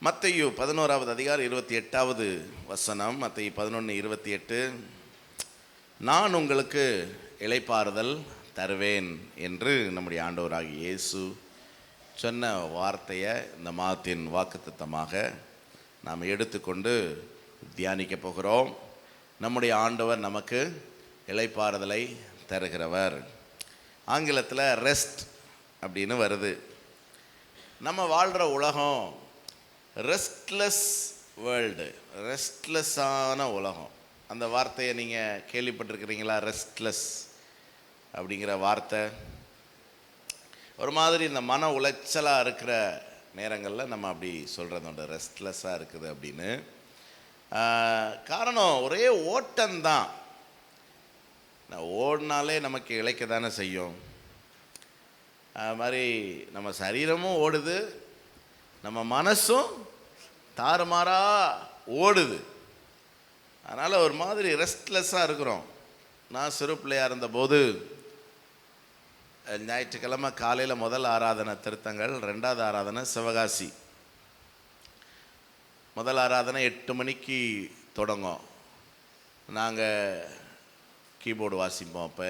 மத்தேயு 11வது அதிகாரம் 28வது வசனம். மத்தேயு 11:28. நான் உங்களுக்கு இளைப்பாறுதல் தருவேன் என்று நம்முடைய ஆண்டவராகிய இயேசு சொன்ன வார்த்தையை இந்த மாதத்தின் வாக்குத்தத்தமாக நாம் எடுத்துக்கொண்டு தியானிக்க போகிறோம். நம்முடைய ஆண்டவர் நமக்கு இளைப்பாறுதலை தருகிறவர். ஆங்கிலத்தில் ரெஸ்ட் அப்படின்னு வருது. நம்ம வாழ்கிற உலகம் ரெஸ்ட்லெஸ் வேர்ல்டு, ரெஸ்ட்லெஸ்ஸான உலகம். அந்த வார்த்தையை நீங்கள் கேள்விப்பட்டிருக்கிறீங்களா? ரெஸ்ட்லெஸ் அப்படிங்கிற வார்த்தை ஒரு மாதிரி இந்த மன உளைச்சலாக இருக்கிற நேரங்களில் நம்ம அப்படி சொல்கிறது உண்டு, ரெஸ்ட்லெஸ்ஸாக இருக்குது அப்படின்னு. காரணம் ஒரே ஓட்டம்தான். ஓடினாலே நமக்கு இளைக்க தானே செய்யும். அது மாதிரி நம்ம சரீரமும் ஓடுது, நம்ம மனசும் தாறுமாறாக ஓடுது. அதனால் ஒரு மாதிரி ரெஸ்ட்லெஸ்ஸாக இருக்கிறோம். நான் சிறு பிள்ளையாக இருந்தபோது ஞாயிற்றுக்கிழமை காலையில் முதல் ஆராதனை திருத்தங்கள், ரெண்டாவது ஆராதனை சிவகாசி. முதல் ஆராதனை 8 மணிக்கு தொடங்கும். நாங்கள் கீபோர்டு வாசிப்போம், அப்போ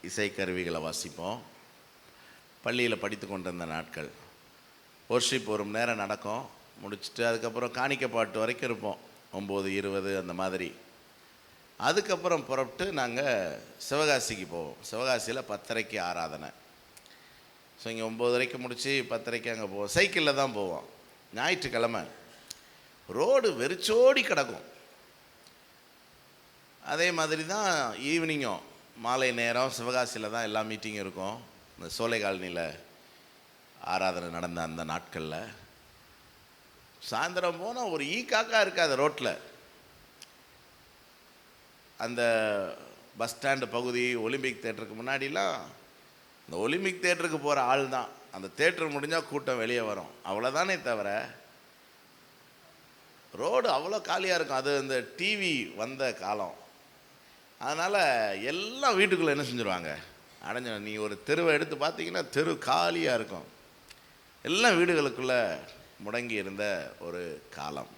இசைக்கருவிகளை வாசிப்போம். பள்ளியில் படித்து கொண்டிருந்த நாட்கள். ஒர்ஷிப் 1 மணி நேரம் நடக்கும், முடிச்சுட்டு அதுக்கப்புறம் காணிக்க பாட்டு வரைக்கும் இருப்போம், 9:20 அந்த மாதிரி. அதுக்கப்புறம் புறப்பட்டு நாங்கள் சிவகாசிக்கு போவோம். சிவகாசியில் 10:30 ஆராதனை. ஸோ இங்கே 9:30 முடித்து 10:30 அங்கே போவோம். சைக்கிளில் தான் போவோம். ஞாயிற்றுக்கிழமை ரோடு வெறிச்சோடி கிடக்கும். அதே மாதிரி தான் ஈவினிங்கும் மாலை நேரம் சிவகாசியில் தான் எல்லா மீட்டிங்கும் இருக்கும். இந்த சோலை காலனியில் ஆராதனை நடந்த அந்த நாட்களில் சாயந்தரம் போனால் ஒரு காக்கா இருக்காது ரோட்டில். அந்த பஸ் ஸ்டாண்டு பகுதி, ஒலிம்பிக் தேட்டருக்கு முன்னாடிலாம் இந்த ஒலிம்பிக் தேட்டருக்கு போகிற ஆள் தான். அந்த தேட்டர் முடிஞ்சால் கூட்டம் வெளியே வரும், அவ்வளோதானே தவிர ரோடு அவ்வளோ காலியாக இருக்கும். அது இந்த டிவி வந்த காலம். அதனால் எல்லாம் வீட்டுக்குள்ளே என்ன செஞ்சுருவாங்க, அடைஞ்ச. நீ ஒரு தெருவை எடுத்து பார்த்தீங்கன்னா தெரு காலியாக இருக்கும். எல்லாம் வீடுகளுக்குள்ளே முடங்கி இருந்த ஒரு காலம்.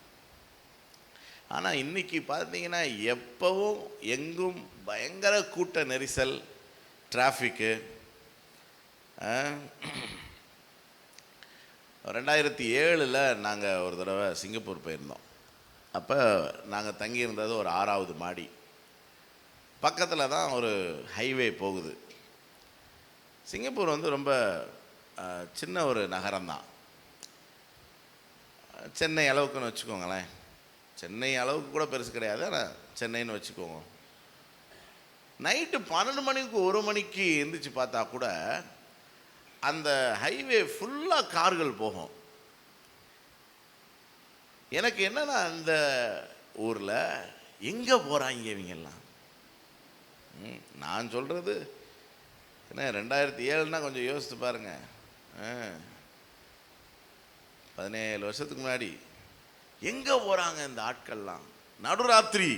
ஆனால் இன்றைக்கி பார்த்தீங்கன்னா எப்பவும் எங்கும் பயங்கர கூட்ட நெரிசல், டிராஃபிக்கு. 2007 நாங்கள் ஒரு தடவை சிங்கப்பூர் போயிருந்தோம். அப்போ நாங்கள் தங்கியிருந்தது ஒரு 6வது மாடி. பக்கத்தில் தான் ஒரு ஹைவே போகுது. சிங்கப்பூர் வந்து ரொம்ப சின்ன ஒரு நகரம்தான். சென்னை அளவுக்குன்னு வச்சுக்கோங்களேன். சென்னை அளவுக்கு கூட பெருசு கிடையாது, ஆனால் சென்னைன்னு வச்சுக்கோங்க. நைட்டு 12 மணிக்கு 1 மணிக்கு எந்திரிச்சு பார்த்தா கூட அந்த ஹைவே ஃபுல்லாக கார்கள் போகும். எனக்கு என்னன்னா, அந்த ஊரில் எங்கே போகிறாங்க இவங்கெல்லாம்? நான் சொல்கிறது என்ன, 2007 கொஞ்சம் யோசித்து பாருங்கள். 17 வருஷத்துக்கு முன்னாடி எங்கே போகிறாங்க இந்த ஆட்கள்லாம்? நடுராத்திரி.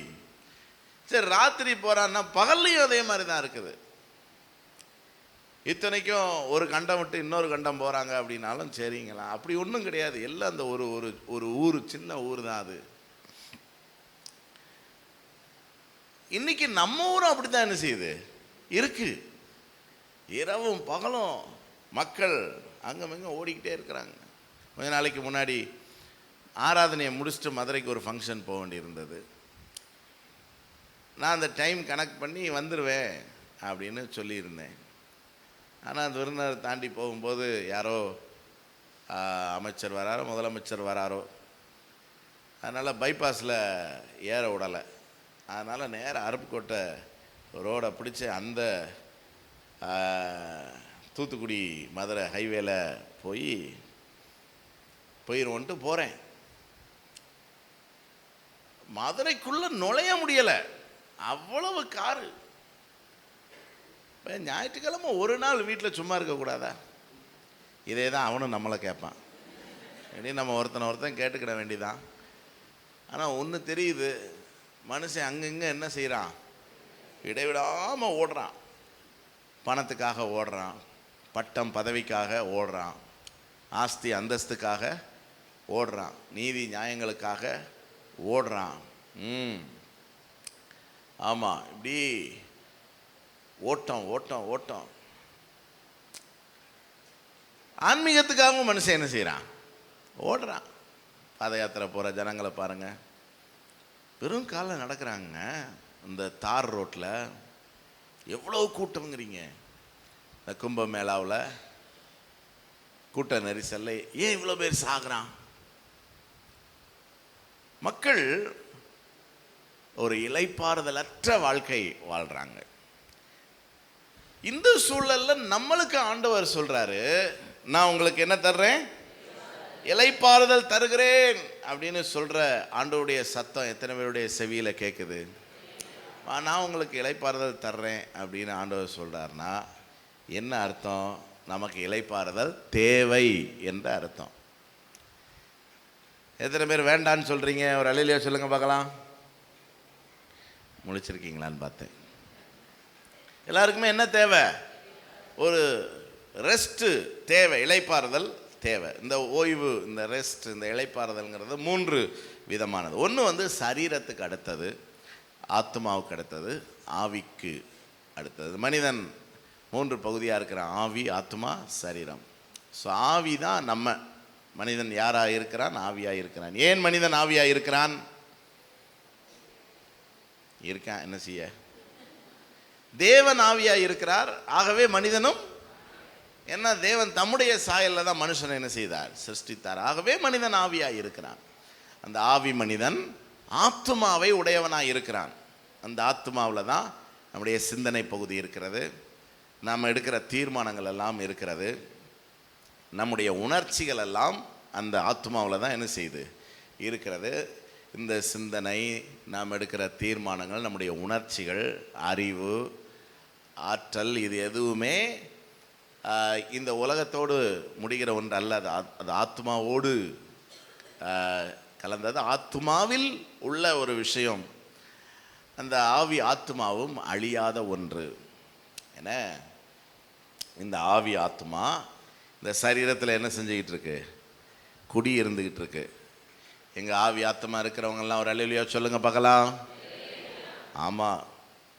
சரி, ராத்திரி போகிறான்னா பகல்லையும் அதே மாதிரி தான் இருக்குது. இத்தனைக்கும் ஒரு கண்டம் விட்டு இன்னொரு கண்டம் போகிறாங்க அப்படின்னாலும் சரிங்களா, அப்படி ஒன்றும் கிடையாது. எல்லாம் அந்த ஒரு ஒரு ஊர், சின்ன ஊர் தான் அது. இன்னைக்கு நம்ம ஊரும் அப்படி தான் என்ன செய்யுது இருக்கு. இரவும் பகலும் மக்கள் அங்கங்க ஓடிக்கிட்டே இருக்கிறாங்க. கொஞ்ச நாளைக்கு முன்னாடி ஆராதனையை முடிச்சுட்டு மதுரைக்கு ஒரு ஃபங்க்ஷன் போக வேண்டியிருந்தது. நான் அந்த டைம் கனெக்ட் பண்ணி வந்துடுவேன் அப்படின்னு சொல்லியிருந்தேன். ஆனால் அந்த விருந்தினர் தாண்டி போகும்போது யாரோ அமைச்சர் வராரோ, முதலமைச்சர் வராரோ, அதனால் பைபாஸில் ஏற விடலை. அதனால் நேராக அருப்புக்கோட்டை ரோடை பிடிச்சி அந்த தூத்துக்குடி மதுரை ஹைவேல போயிடுவோன்ட்டு போகிறேன். மதுரைக்குள்ளே நுழைய முடியலை, அவ்வளவு காரு. இப்போ ஞாயிற்றுக்கிழமை ஒரு நாள் வீட்டில் சும்மா இருக்கக்கூடாதா? இதே தான் அவனும் நம்மளை கேட்பான். இனி நம்ம ஒருத்தன் கேட்டுக்கிட வேண்டிதான். ஆனால் ஒன்று தெரியுது, மனுஷன் அங்கங்கே என்ன செய்கிறான், இடைவிடாமல் ஓடுறான். பணத்துக்காக ஓடுறான், பட்டம் பதவிக்காக ஓடுறான், ஆஸ்தி அந்தஸ்துக்காக ஓடுறான், நீதி நியாயங்களுக்காக ஓடுறான். ஆமாம், இப்படி ஓட்டம் ஓட்டம் ஓட்டம். ஆன்மீகத்துக்காகவும் மனுஷன் என்ன செய்கிறான்? ஓடுறான். பாத யாத்திரை போகிற ஜனங்களை பாருங்கள், வெறும் காலில் நடக்கிறாங்க. இந்த தார் ரோட்டில் எவ்வளோ கூட்டம்ங்கிறீங்க. இந்த கும்பமேளாவில் கூட்ட நெரிசல்ல ஏன் இவ்வளோ பேர் சாகுறான்? மக்கள் ஒரு இளைப்பாறுதலற்ற வாழ்க்கை வாழ்கிறாங்க. இந்த சூழல்ல நம்மளுக்கு ஆண்டவர் சொல்றாரு, நான் உங்களுக்கு என்ன தர்றேன்? இளைப்பாறுதல் தருகிறேன் அப்படின்னு சொல்ற ஆண்டவருடைய சத்தம் எத்தனை பேருடைய செவியில கேட்குது? நான் உங்களுக்கு இளைப்பாறுதல் தர்றேன் அப்படின்னு ஆண்டவர் சொல்றாருன்னா என்ன அர்த்தம்? நமக்கு இளைப்பாறுதல் தேவை என்ற அர்த்தம். எத்தனை பேர் வேண்டான்னு சொல்றீங்க? ஒரு அல்லேலூயா சொல்லுங்க பார்க்கலாம். முழிச்சிருக்கீங்களான்னு பார்த்தேன். எல்லாருக்குமே என்ன தேவை? ஒரு ரெஸ்ட் தேவை, இளைப்பாறுதல் தேவை. இந்த ஓய்வு, இந்த ரெஸ்ட், இந்த இளைப்பாறுதல்ங்கிறது 3 விதமானது. ஒன்று சரீரத்துக்கு அடுத்தது, ஆத்மாவுக்கு அடுத்தது, ஆவிக்கு அடுத்தது. மனிதன் 3 பகுதியாக இருக்கிறான்: ஆவி, ஆத்மா, சரீரம். ஸோ ஆவி தான் நம்ம மனிதன் யாராக இருக்கிறான்? ஆவியாக இருக்கிறான். ஏன் மனிதன் ஆவியாக இருக்கிறான்? இருக்கான், என்ன செய்ய? தேவன் ஆவியாக இருக்கிறார். ஆகவே மனிதனும் என்ன, தேவன் தம்முடைய சாயலில் தான் மனுஷனை என்ன செய்தார்? சிருஷ்டித்தார். ஆகவே மனிதன் ஆவியாக இருக்கிறான். அந்த ஆவி மனிதன் ஆத்மாவை உடையவனாக இருக்கிறான். அந்த ஆத்மாவில் தான் நம்முடைய சிந்தனை பகுதி இருக்கிறது, நாம் எடுக்கிற தீர்மானங்கள் எல்லாம் இருக்கிறது, நம்முடைய உணர்ச்சிகள் எல்லாம் அந்த ஆத்மாவில் தான் என்ன செய்யுது? இருக்கிறது. இந்த சிந்தனை, நாம் எடுக்கிற தீர்மானங்கள், நம்முடைய உணர்ச்சிகள், அறிவு, ஆற்றல், இது எதுவுமே இந்த உலகத்தோடு முடிகிற ஒன்று அல்ல. அது ஆத்மாவோடு கலந்தது, ஆத்மாவில் உள்ள ஒரு விஷயம். அந்த ஆவி ஆத்மாவும் அழியாத ஒன்று. ஏன்னா இந்த ஆவி ஆத்மா இந்த சரீரத்தில் என்ன செஞ்சுக்கிட்டு இருக்கு? குடி இருந்துக்கிட்டு இருக்கு. எங்கள் ஆவி ஆத்மா இருக்கிறவங்கெல்லாம் ஒரு அல்லேலூயா சொல்லுங்க பார்க்கலாம். ஆமாம்,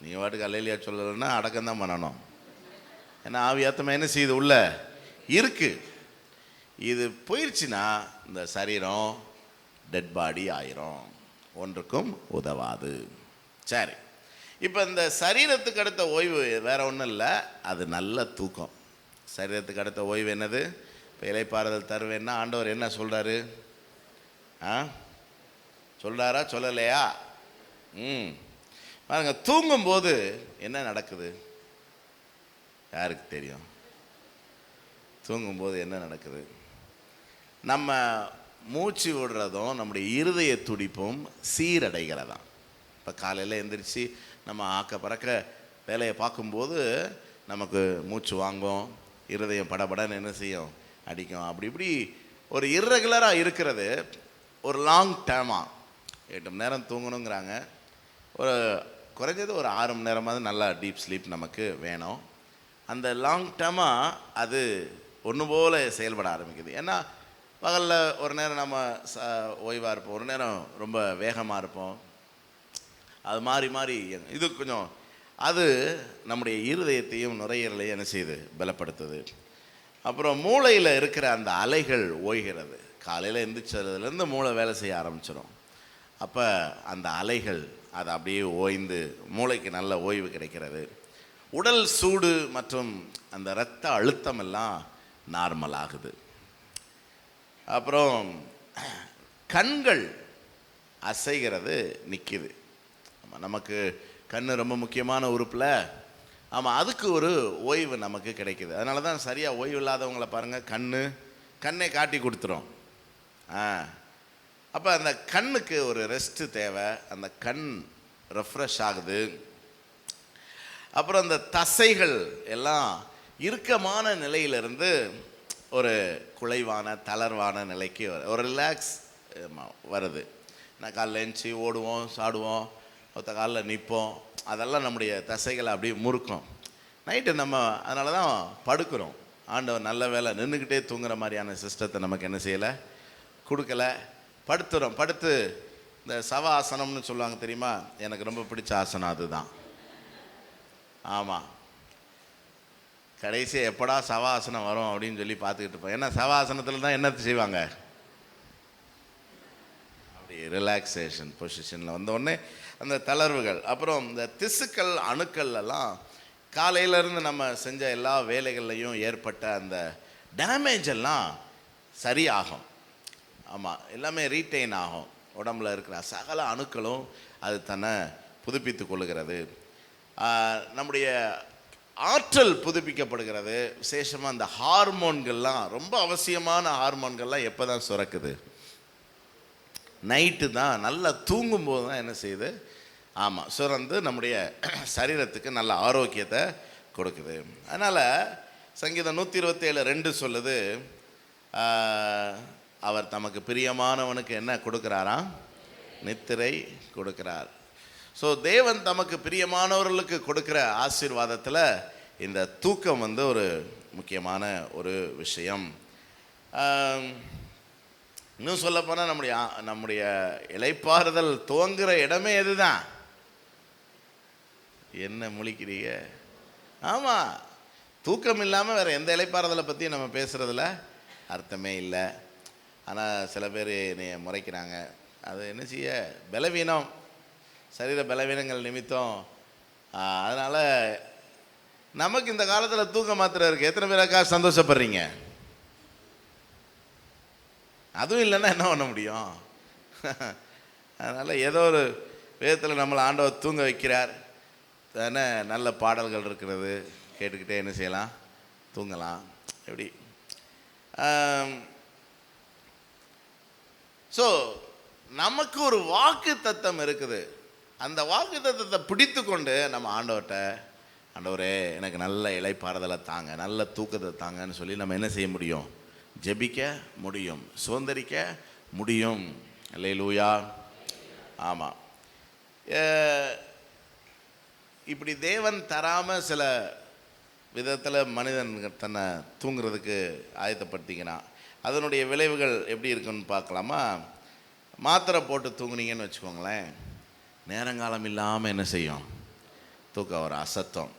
நீ வாட்டுக்கு அல்லேலூயா சொல்லலைன்னா அடக்கம்தான் பண்ணணும். ஏன்னா ஆவி ஆத்மா என்ன செய்யுது? உள்ள இருக்கு. இது போயிடுச்சுன்னா இந்த சரீரம் டெட் பாடி ஆயிரும், ஒன்றுக்கும் உதவாது. சரி, இப்போ இந்த சரீரத்துக்கு அடுத்த ஓய்வு வேற ஒன்றும் இல்லை, அது நல்ல தூக்கம். சரீரத்துக்கு அடுத்த ஓய்வு என்னது? இப்போ இளைப்பாறுதல் தருவேன்னா ஆண்டவர் என்ன சொல்கிறாரு? சொல்கிறாரா சொல்லலையா? பாருங்க, தூங்கும்போது என்ன நடக்குது? யாருக்கு தெரியும்? தூங்கும்போது என்ன நடக்குது? நம்ம மூச்சு விடுறதும் நம்முடைய இருதய துடிப்பும் சீரடைகிறதாம். இப்போ காலையில் எந்திரிச்சு நம்ம ஆக்க பறக்க வேலையை பார்க்கும்போது நமக்கு மூச்சு வாங்கும், இருதயம் படபடன்னு என்ன செய்யும்? அடிக்கும். அப்படி இப்படி ஒரு இர்ரெகுலராக இருக்கிறது. ஒரு லாங் டேர்மாக 8 மணி நேரம் தூங்கணுங்கிறாங்க. ஒரு குறைஞ்சது ஒரு 6 மணி நேரமாவது நல்லா டீப் ஸ்லீப் நமக்கு வேணும். அந்த லாங் டேர்மாக அது ஒன்று போல் செயல்பட ஆரம்பிக்குது. ஏன்னா பகலில் ஒரு நேரம் நம்ம ஓய்வாக இருப்போம், ஒரு நேரம் ரொம்ப வேகமாக இருப்போம். அது மாறி மாறி இது கொஞ்சம் அது நம்முடைய இருதயத்தையும் நுரையீரலையும் என்ன செய்யுது? பலப்படுத்துது. அப்புறம் மூளையில் இருக்கிற அந்த அலைகள் ஓய்கிறது. காலையில் எந்திரிச்சதுலேருந்து மூளை வேலை செய்ய ஆரம்பிச்சிடும். அப்போ அந்த அலைகள் அது அப்படியே ஓய்ந்து மூளைக்கு நல்ல ஓய்வு கிடைக்கிறது. உடல் சூடு மற்றும் அந்த இரத்த அழுத்தம் எல்லாம் நார்மல் ஆகுது. அப்புறம் கண்கள் அசைகிறது நிற்கிது. நமக்கு கண் ரொம்ப முக்கியமான உறுப்பில். ஆமாம், அதுக்கு ஒரு ஓய்வு நமக்கு கிடைக்கிது. அதனால தான் சரியாக ஓய்வு இல்லாதவங்களை பாருங்கள், கண்ணை காட்டி கொடுத்துரும். அப்போ அந்த கண்ணுக்கு ஒரு ரெஸ்ட்டு தேவை. அந்த கண் ரெஃப்ரெஷ் ஆகுது. அப்புறம் அந்த தசைகள் எல்லாம் இறுக்கமான நிலையிலிருந்து ஒரு குலைவான தளர்வான நிலைக்கு ஒரு ரிலாக்ஸ் வருது. நான் காலைல எழுந்துச்சி ஓடுவோம், சாடுவோம், ஒத்த காலில் நிற்போம். அதெல்லாம் நம்முடைய தசைகளை அப்படியே முறுக்கும். நைட்டு நம்ம அதனால தான் படுக்கிறோம். ஆண்டவர் நல்ல வேலை நின்றுக்கிட்டே தூங்குற மாதிரியான சிஸ்டத்தை நமக்கு என்ன செய்யலை? கொடுக்கல, படுத்துகிறோம். படுத்து இந்த சவ ஆசனம்னு சொல்லுவாங்க தெரியுமா, எனக்கு ரொம்ப பிடிச்ச ஆசனம் அதுதான். ஆமாம், கடைசி எப்படா சவாசனம் வரும் அப்படின்னு சொல்லி பார்த்துக்கிட்டு இருப்போம். ஏன்னா சவாசனத்தில் தான் என்ன செய்வாங்க, அப்படி ரிலாக்ஸேஷன் பொசிஷனில் வந்தோடனே அந்த தளர்வுகள், அப்புறம் இந்த திசுக்கள் அணுக்கள் எல்லாம் காலையிலேருந்து நம்ம செஞ்ச எல்லா வேலைகள்லையும் ஏற்பட்ட அந்த டேமேஜ் எல்லாம் சரியாகும். ஆமாம், எல்லாமே ரீட்டைன் ஆகும். உடம்புல இருக்கிற சகல அணுக்களும் அது தன்னை புதுப்பித்து கொள்ளுகிறது. நம்முடைய ஆற்றல் புதுப்பிக்கப்படுகிறது. விசேஷமாக அந்த ஹார்மோன்கள்லாம், ரொம்ப அவசியமான ஹார்மோன்கள்லாம் எப்போ தான் சுரக்குது, நைட்டு தான். நல்லா தூங்கும்போது தான் என்ன செய்யுது, ஆமாம், சுரந்து நம்முடைய சரீரத்துக்கு நல்ல ஆரோக்கியத்தை கொடுக்குது. அதனால் சங்கீதம் 127:2 சொல்லுது, அவர் தமக்கு பிரியமானவனுக்கு என்ன கொடுக்குறாராம், நித்திரை கொடுக்கிறார். ஸோ தேவன் தமக்கு பிரியமானவர்களுக்கு கொடுக்குற ஆசீர்வாதத்தில் இந்த தூக்கம் ஒரு முக்கியமான ஒரு விஷயம். இன்னும் சொல்லப்போனால் நம்முடைய இளைப்பாறுதல் துவங்குற இடமே எதுதான். என்ன முழிக்கிறீங்க? ஆமாம், தூக்கம் இல்லாமல் வேறு எந்த இளைப்பாறுதலை பற்றி நம்ம பேசுகிறதுல அர்த்தமே இல்லை. ஆனால் சில பேர் என்னைய முறைக்கிறாங்க. அது என்ன செய்ய, பலவீனம், சரீர பலவீனங்கள் நிமித்தம். அதனால் நமக்கு இந்த காலத்தில் தூக்க மாத்திரை இருக்குது. எத்தனை பேருக்கா சந்தோஷப்படுறீங்க? அதுவும் இல்லைன்னா என்ன பண்ண முடியும்? அதனால் ஏதோ ஒரு விதத்தில் நம்மளை ஆண்டவர் தூங்க வைக்கிறார் தானே. நல்ல பாடல்கள் இருக்கிறது, கேட்டுக்கிட்டே என்ன செய்யலாம், தூங்கலாம். எப்படி? ஸோ நமக்கு ஒரு வாக்கு தத்தம் இருக்குது. அந்த வாக்கு தத்தத்தை பிடித்து கொண்டு நம்ம ஆண்டவர்கிட்ட, ஆண்டவரே எனக்கு நல்ல இளைப்பாறுதலை தாங்க, நல்ல தூக்கத்தை தாங்கன்னு சொல்லி நம்ம என்ன செய்ய முடியும், ஜெபிக்க முடியும், சுதந்திரிக்க முடியும். அல்லேலூயா. ஆமாம், இப்படி தேவன் தராமல் சில விதத்தில் மனிதன் தன்னை தூங்குறதுக்கு ஆயத்தப்படுத்திக்கிறான். அதனுடைய விளைவுகள் எப்படி இருக்குன்னு பார்க்கலாமா? மாத்திரை போட்டு தூங்குனீங்கன்னு வச்சுக்கோங்களேன், நேரங்காலம் இல்லாமல் என்ன செய்யும், தூக்கம் ஒரு அசத்தம்.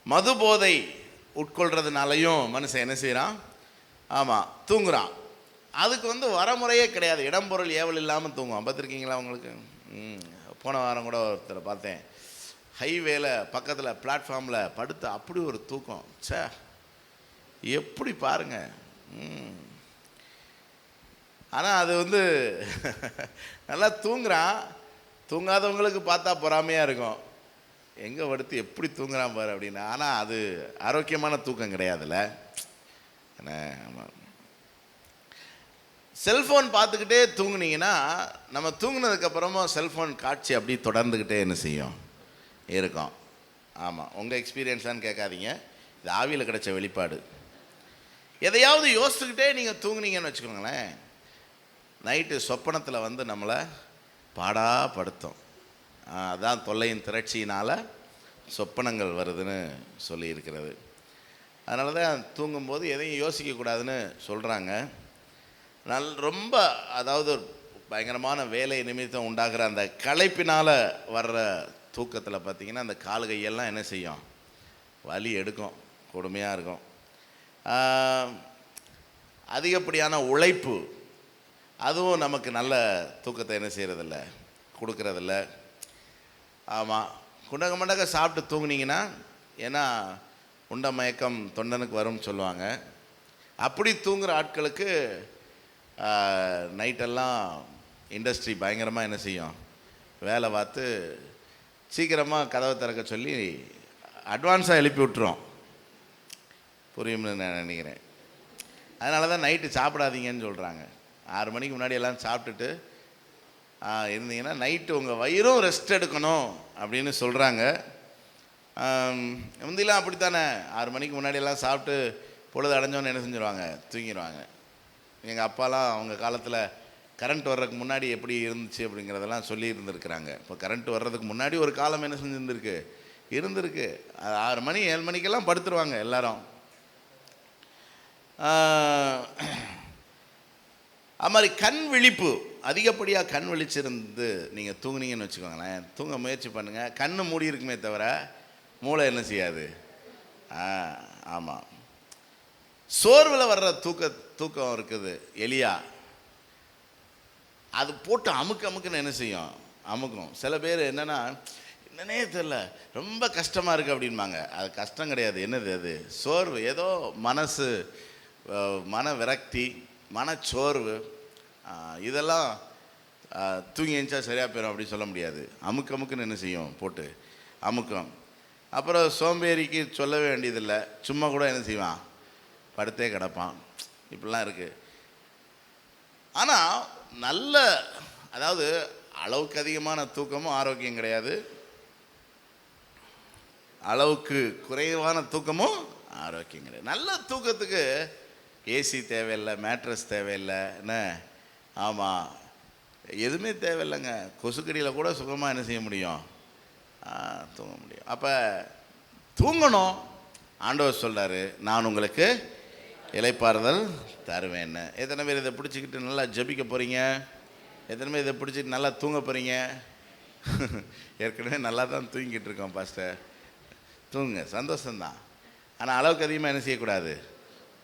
மது போதை உட்கொள்றதுனாலையும் மனுஷன் என்ன செய்கிறான், ஆமாம், தூங்குறான். அதுக்கு வரமுறையே கிடையாது. இடம்பொருள் ஏவல் இல்லாமல் தூங்குவான். பார்த்துருக்கீங்களா உங்களுக்கு? போன வாரம் கூட ஒருத்தரை பார்த்தேன், ஹைவேல பக்கத்தில் பிளாட்ஃபார்மில் படுத்து அப்படி ஒரு தூக்கம். சே, எப்படி பாருங்க. ஆனால் அது நல்லா தூங்குறான். தூங்காதவங்களுக்கு பார்த்தா பொறாமையாக இருக்கும், எங்கே படுத்து எப்படி தூங்குறான் பாரு அப்படின்னு. ஆனால் அது ஆரோக்கியமான தூக்கம் கிடையாதுல்ல. செல்ஃபோன் பார்த்துக்கிட்டே தூங்குனீங்கன்னா, நம்ம தூங்குனதுக்கப்புறமும் செல்ஃபோன் காட்சி அப்படி தொடர்ந்துக்கிட்டே என்ன செய்யும், இருக்கும். ஆமாம், உங்கள் எக்ஸ்பீரியன்ஸான்னு கேட்காதீங்க, இது ஆவியில் கிடைச்ச வெளிப்பாடு. எதையாவது யோசிச்சுக்கிட்டே நீங்கள் தூங்குனீங்கன்னு வச்சுக்கோங்களேன், நைட்டு சொப்பனத்தில் நம்மளை பாடாப்படுத்தும். அதான் தொல்லையின் திரட்சியினால் சொப்பனங்கள் வருதுன்னு சொல்லியிருக்கிறது. அதனால தான் தூங்கும்போது எதையும் யோசிக்கக்கூடாதுன்னு சொல்கிறாங்க. ரொம்ப அதாவது பயங்கரமான வேலை நிமித்தம் உண்டாகிற அந்த களைப்பினால் வர்ற தூக்கத்தில் பார்த்திங்கன்னா அந்த கால் கையெல்லாம் என்ன செய்யும், வலி எடுக்கும், கொடுமையாக இருக்கும். அதிகப்படியான உழைப்பு அதுவும் நமக்கு நல்ல தூக்கத்தை என்ன செய்கிறதில்ல, கொடுக்கறதில்ல. ஆமாம், குண்டக மண்டக சாப்பிட்டு தூங்குனீங்கன்னா, ஏன்னா உண்ட மயக்கம் தொண்டனுக்கு வரும்னு சொல்லுவாங்க. அப்படி தூங்குகிற ஆட்களுக்கு நைட்டெல்லாம் இண்டஸ்ட்ரி பயங்கரமாக என்ன செய்யும், வேலை பார்த்து சீக்கிரமாக கதவை திறக்க சொல்லி அட்வான்ஸாக எழுப்பி விட்டுரும். புரியும்னு நான் நினைக்கிறேன். அதனால தான் நைட்டு சாப்பிடாதீங்கன்னு சொல்கிறாங்க. 6 மணிக்கு முன்னாடி எல்லாம் சாப்பிட்டுட்டு இருந்தீங்கன்னா நைட்டு உங்கள் வயிறும் ரெஸ்ட் எடுக்கணும் அப்படின்னு சொல்கிறாங்க. முந்திலாம் அப்படித்தானே, 6 மணிக்கு முன்னாடியெல்லாம் சாப்பிட்டு பொழுது அடைஞ்சோன்னு என்ன செஞ்சுருவாங்க, தூங்கிடுவாங்க. எங்கள் அப்பாலாம் அவங்க காலத்தில் கரண்ட் வர்றதுக்கு முன்னாடி எப்படி இருந்துச்சு அப்படிங்கிறதெல்லாம் சொல்லி இருந்திருக்கிறாங்க. இப்போ கரண்ட் வர்றதுக்கு முன்னாடி ஒரு காலம் என்ன செஞ்சுருந்துருக்கு, இருந்திருக்கு. 6 மணி 7 மணிக்கெல்லாம் படுத்துருவாங்க எல்லாரும். அது மாதிரி கண் விழிப்பு, அதிகப்படியாக கண் விழிச்சிருந்து நீங்கள் தூங்குனீங்கன்னு வச்சுக்கோங்களேன், தூங்க முயற்சி பண்ணுங்கள். கண் மூடி இருக்குமே தவிர மூளை என்ன செய்யாது. ஆமாம். சோர்வில் வர்ற தூக்கம் இருக்குது. எலியா அது போட்டு அமுக்குன்னு என்ன செய்யும், அமுக்கும். சில பேர் என்னென்னா என்னன்னே தெரியல, ரொம்ப கஷ்டமாக இருக்குது அப்படின்பாங்க. அது கஷ்டம் கிடையாது. என்னது அது? சோர்வு. ஏதோ மனசு, மன விரக்தி, மனச்சோர்வு, இதெல்லாம் தூங்கி எழுந்தா சரியாக போயிடும் அப்படின்னு சொல்ல முடியாது. அமுக்குன்னு என்ன செய்யும், போட்டு அமுக்கம். அப்புறம் சோம்பேறிக்கு சொல்ல வேண்டியதில்லை, சும்மா கூட என்ன செய்வான், படுத்தே கிடப்பான். இப்படிலாம் இருக்குது. ஆனால் நல்ல, அதாவது அளவுக்கு அதிகமான தூக்கமும் ஆரோக்கியம் கிடையாது, அளவுக்கு குறைவான தூக்கமும் ஆரோக்கியம் கிடையாது. நல்ல தூக்கத்துக்கு ஏசி தேவையில்லை, மேட்ரஸ் தேவையில்லை, என்ன, ஆமாம், எதுவுமே தேவையில்லைங்க. கொசுக்கடியில் கூட சுகமாக என்ன செய்ய முடியும், தூங்க முடியும். அப்போ தூங்கணும். ஆண்டவர் சொல்கிறாரு, நான் உங்களுக்கு இளைப்பாறுதல் தருவேன்னு. எத்தனை பேர் இதை பிடிச்சிக்கிட்டு நல்லா ஜபிக்க போகிறீங்க? எத்தனை பேர் இதை பிடிச்சிட்டு நல்லா தூங்க போகிறீங்க? ஏற்கனவே நல்லா தான் தூங்கிட்டு இருக்கோம் பாஸ்டர். தூங்குங்க, சந்தோஷம்தான். ஆனால் அளவுக்கு அதிகமாக என்ன செய்யக்கூடாது,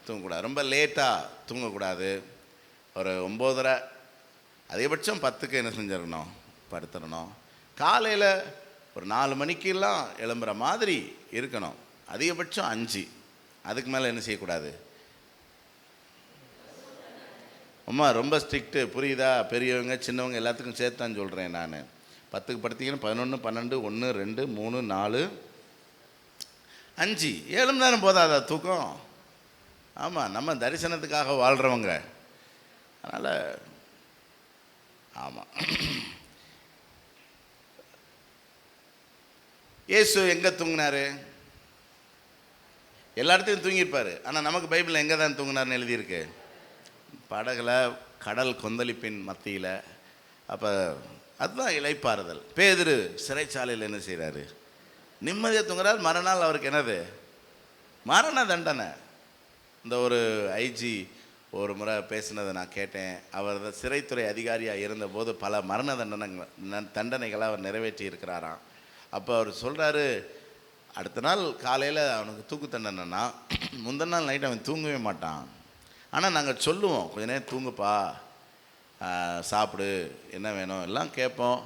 தூங்கக்கூடாது. ரொம்ப லேட்டாக தூங்கக்கூடாது. ஒரு 9:30, அதிகபட்சம் 10க்கு என்ன செஞ்சிடணும், படுத்துடணும். காலையில் ஒரு 4 மணிக்கெல்லாம் எழும்புகிற மாதிரி இருக்கணும். அதிகபட்சம் 5, அதுக்கு மேலே என்ன செய்யக்கூடாது. அம்மா ரொம்ப ஸ்ட்ரிக்ட்டு, புரியுதா? பெரியவங்க சின்னவங்க எல்லாத்துக்கும் சேர்த்தான் சொல்கிறேன் நான். 10க்கு படுத்திங்கன்னா 11, 12, 1, 2, 3, 4, 5, 7 மணி நேரம் போதாதா தூக்கம்? ஆமாம், நம்ம தரிசனத்துக்காக வாழ்கிறவங்க. அதனால் ஆமாம். இயேசு எங்கே தூங்கினார்? எல்லா இடத்தையும் தூங்கியிருப்பார். ஆனால் நமக்கு பைபிளில் எங்கே தான் தூங்கினார்னு எழுதியிருக்கு? படகுல, கடல் கொந்தளிப்பின் மத்தியில். அப்போ அதுதான் இளைப்பாறுதல். பேதுரு சிறைச்சாலையில் என்ன செய்கிறாரு, நிம்மதியாக தூங்குறார். மறுநாள் அவருக்கு என்னது, மரண தண்டனை. இந்த ஒரு ஐஜி ஒரு முறை பேசினதை நான் கேட்டேன். அவர் சிறைத்துறை அதிகாரியாக இருந்தபோது பல மரண தண்டனைகளை அவர் நிறைவேற்றி இருக்கிறாராம். அப்போ அவர் சொல்கிறாரு, அடுத்த நாள் காலையில் அவனுக்கு தூக்கு தண்டனைன்னா முந்தின நாள் நைட்டு அவன் தூங்கவே மாட்டான். ஆனால் நாங்கள் சொல்லுவோம், கொஞ்ச நேரம் தூங்குப்பா, சாப்பிடு, என்ன வேணும் எல்லாம் கேட்போம்.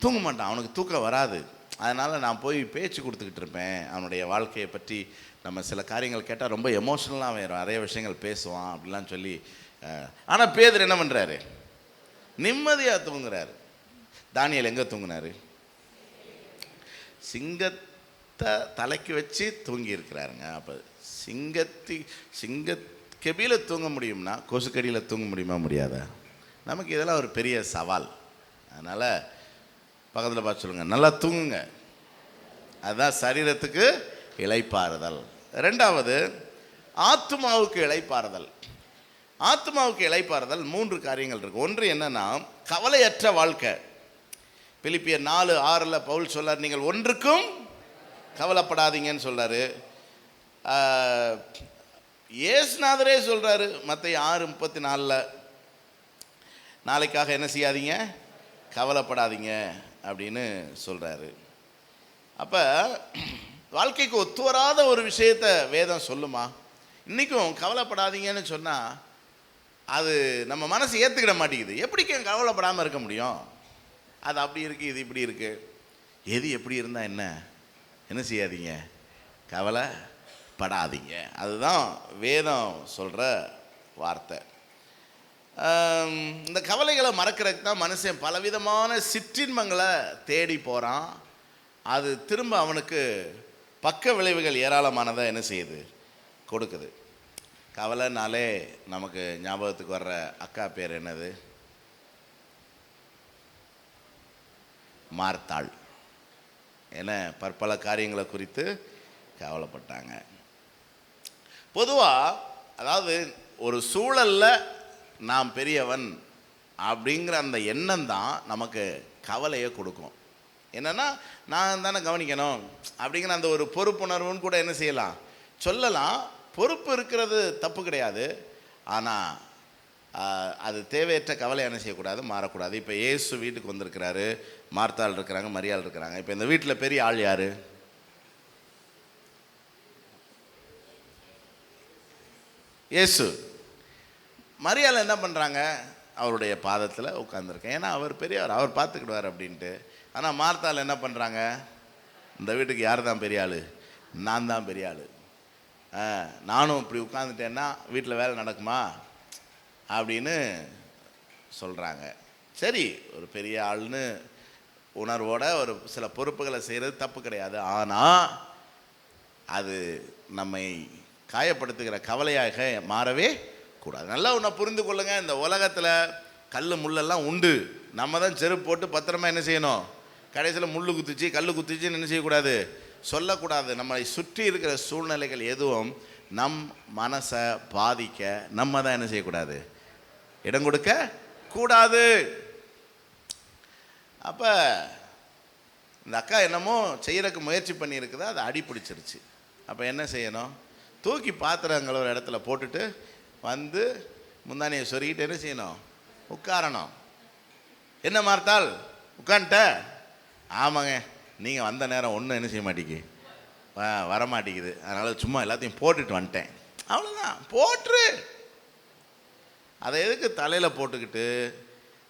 தூங்க மாட்டான், அவனுக்கு தூக்கம் வராது. அதனால் நான் போய் பேச்சு கொடுத்துக்கிட்டு இருப்பேன். அவனுடைய வாழ்க்கையை பற்றி நம்ம சில காரியங்கள் கேட்டால் ரொம்ப எமோஷ்னலாக வேறும், நிறைய விஷயங்கள் பேசுவான் அப்படிலாம் சொல்லி. ஆனால் பேதுரு என்ன பண்ணுறாரு, நிம்மதியாக தூங்குறாரு. தானியேல் எங்கே தூங்குனார்? சிங்கத்தை தலைக்கு வச்சு தூங்கி இருக்கிறாருங்க. அப்போ சிங்க கெபியில் தூங்க முடியும்னா கொசுக்கடியில் தூங்க முடியுமா, முடியாதா? நமக்கு இதெல்லாம் ஒரு பெரிய சவால். அதனால் பக்கத்தில் பார்த்து சொல்லுங்கள், நல்லா தூங்குங்க. அதுதான் சரீரத்துக்கு இளைப்பாறுதல். 2வது ஆத்துமாவுக்கு இளைப்பாறுதல். ஆத்துமாவுக்கு இளைப்பாறுதல் 3 காரியங்கள் இருக்குது. ஒன்று என்னன்னா, கவலையற்ற வாழ்க்கை. பிலிப்பியர் 4:6 பவுல் சொல்றார், நீங்கள் ஒன்றுக்கும் கவலைப்படாதீங்கன்னு சொல்றாரு. இயேசுநாதரே சொல்றாரு மத்தேயு 6:34, நாளைக்காக என்ன செய்யாதீங்க, கவலைப்படாதீங்க அப்படின்னு சொல்றாரு. அப்போ வாழ்க்கைக்கு ஒத்து வராத ஒரு விஷயத்தை வேதம் சொல்லுமா? இன்றைக்கும் கவலைப்படாதீங்கன்னு சொன்னால் அது நம்ம மனசு ஏற்றுக்கிட மாட்டேங்குது. எப்படிக்கு கவலைப்படாமல் இருக்க முடியும்? அது அப்படி இருக்குது, இது இப்படி இருக்குது. எது எப்படி இருந்தால் என்ன செய்யாதீங்க, கவலைப்படாதீங்க. அதுதான் வேதம் சொல்கிற வார்த்தை. இந்த கவலைகளை மறக்கிறதுக்கு தான் மனுஷன் பலவிதமான சிற்றின்பங்களை தேடி போகிறான். அது திரும்ப அவனுக்கு பக்க விளைவுகள் ஏராளமானதை என்ன செய்யுது, கொடுக்குது. கவலைனாலே நமக்கு ஞாபகத்துக்கு வர்ற அக்கா பேர் என்னது, மார்த்தாள். ஏன்னா பற்பல காரியங்களை குறித்து கவலைப்பட்டாங்க. பொதுவாக அதாவது ஒரு சூழலில் நாம் பெரியவன் அப்படிங்கிற அந்த எண்ணம் தான் நமக்கு கவலையை கொடுக்கும். என்னென்னா நான் தானே கவனிக்கணும் அப்படிங்கிற அந்த ஒரு பொறுப்புணர்வுன்னு கூட என்ன செய்யலாம், சொல்லலாம். பொறுப்பு இருக்கிறது தப்பு கிடையாது. ஆனால் அது தேவையற்ற கவலை என்ன செய்யக்கூடாது, மாறக்கூடாது. இப்போ இயேசு வீட்டுக்கு வந்திருக்கிறாரு, மார்த்தாள் இருக்கிறாங்க, மரியாள் இருக்கிறாங்க. இப்போ இந்த வீட்டில் பெரிய ஆள் யார்? இயேசு. மரியாள் என்ன பண்ணுறாங்க? அவருடைய பாதத்தில் உட்காந்துருக்கேன், ஏன்னா அவர் பெரியவர், அவர் பார்த்துக்கிடுவார் அப்படின்ட்டு. ஆனால் மார்த்தாள் என்ன பண்ணுறாங்க? இந்த வீட்டுக்கு யார் தான் பெரிய ஆள்? நான் தான் பெரிய ஆள். நானும் இப்படி உட்காந்துட்டேன்னா வீட்டில் வேலை நடக்குமா அப்படின்னு சொல்கிறாங்க. சரி, ஒரு பெரிய ஆள்னு உணர்வோட ஒரு சில பொறுப்புகளை செய்கிறது தப்பு கிடையாது. ஆனால் அது நம்மை காயப்படுத்துகிற கவலையாக மாறவே கூடாது. நல்லா ஒன்றை புரிந்து கொள்ளுங்க, இந்த உலகத்தில் கல் முள்ளெல்லாம் உண்டு. நம்ம தான் செருப்பு போட்டு பத்திரமா என்ன செய்யணும்? கடைசியில் முள் குத்துச்சு கல் குத்துச்சுன்னு என்ன செய்யக்கூடாது, சொல்லக்கூடாது. நம்மளை சுற்றி இருக்கிற சூழ்நிலைகள் எதுவும் நம் மனசை பாதிக்க நம்ம தான் என்ன செய்யக்கூடாது, இடம் கொடுக்க கூடாது. அப்போ இந்த அக்கா என்னமோ செய்யறதுக்கு முயற்சி பண்ணியிருக்குதா, அது அடி பிடிச்சிருச்சு. அப்போ என்ன செய்யணும்? தூக்கி பாத்திரங்களை ஒரு இடத்துல போட்டுட்டு வந்து முந்தானியை சொருகிட்டு என்ன செய்யணும்? உட்காரணும். என்ன மார்த்தாள் உட்காந்துட்ட? ஆமாங்க, நீங்கள் வந்த நேரம் ஒன்றும் என்ன செய்ய மாட்டேங்கி வரமாட்டேங்குது, அதனால் சும்மா எல்லாத்தையும் போட்டுட்டு வந்துட்டேன். அவ்வளோதான், போட்டுரு. அதை எதுக்கு தலையில் போட்டுக்கிட்டு,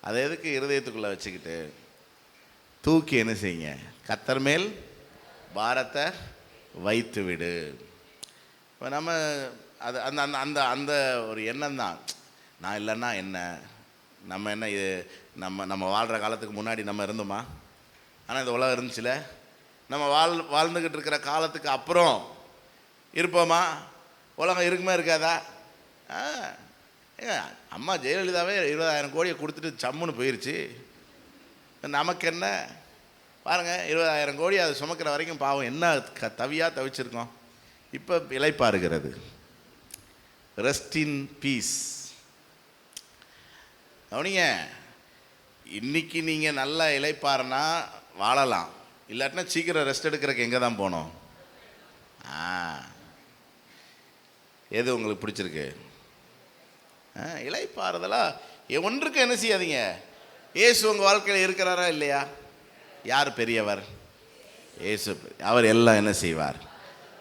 அதை எதுக்கு இருதயத்துக்குள்ளே வச்சுக்கிட்டு? தூக்கி என்ன செய்யுங்க, கர்த்தர் மேல் பாரத்தை வைத்து விடு. இப்போ நம்ம அது அந்த அந்த அந்த அந்த ஒரு எண்ணம் தான். நான் இல்லைன்னா என்ன, நம்ம என்ன இது, நம்ம வாழ்கிற காலத்துக்கு முன்னாடி நம்ம இருந்தோமா? ஆனால் இந்த உலகம் இருந்துச்சுல, நம்ம வாழ்ந்துக்கிட்டு இருக்கிற காலத்துக்கு அப்புறம் இருப்போமா? உலகம் இருக்குமா இருக்காதா? அம்மா ஜெயலலிதாவே 20,000 கோடியை கொடுத்துட்டு சம்முன்னு போயிடுச்சு. நமக்கு என்ன பாருங்கள், 20,000 கோடி அது சுமக்கிற வரைக்கும் பாவம் என்ன தவியாக தவிச்சிருக்கோம். இப்போ இளைப்பாறுகிறது. Rest in peace. கவனிங்க, இன்னைக்கு நீங்கள் நல்லா இளைப்பாருனா வாழலாம், இல்லாட்டினா சீக்கிரம் ரெஸ்ட் எடுக்கிறதுக்கு எங்கே தான் போகணும்? எது உங்களுக்கு பிடிச்சிருக்கு? இளைப்பாறுதலா ஒன்றுக்கு என்ன செய்யாதீங்க. இயேசு உங்கள் வாழ்க்கையில் இருக்கிறாரா இல்லையா? யார் பெரியவர்? இயேசு. அவர் எல்லாம் என்ன செய்வார்?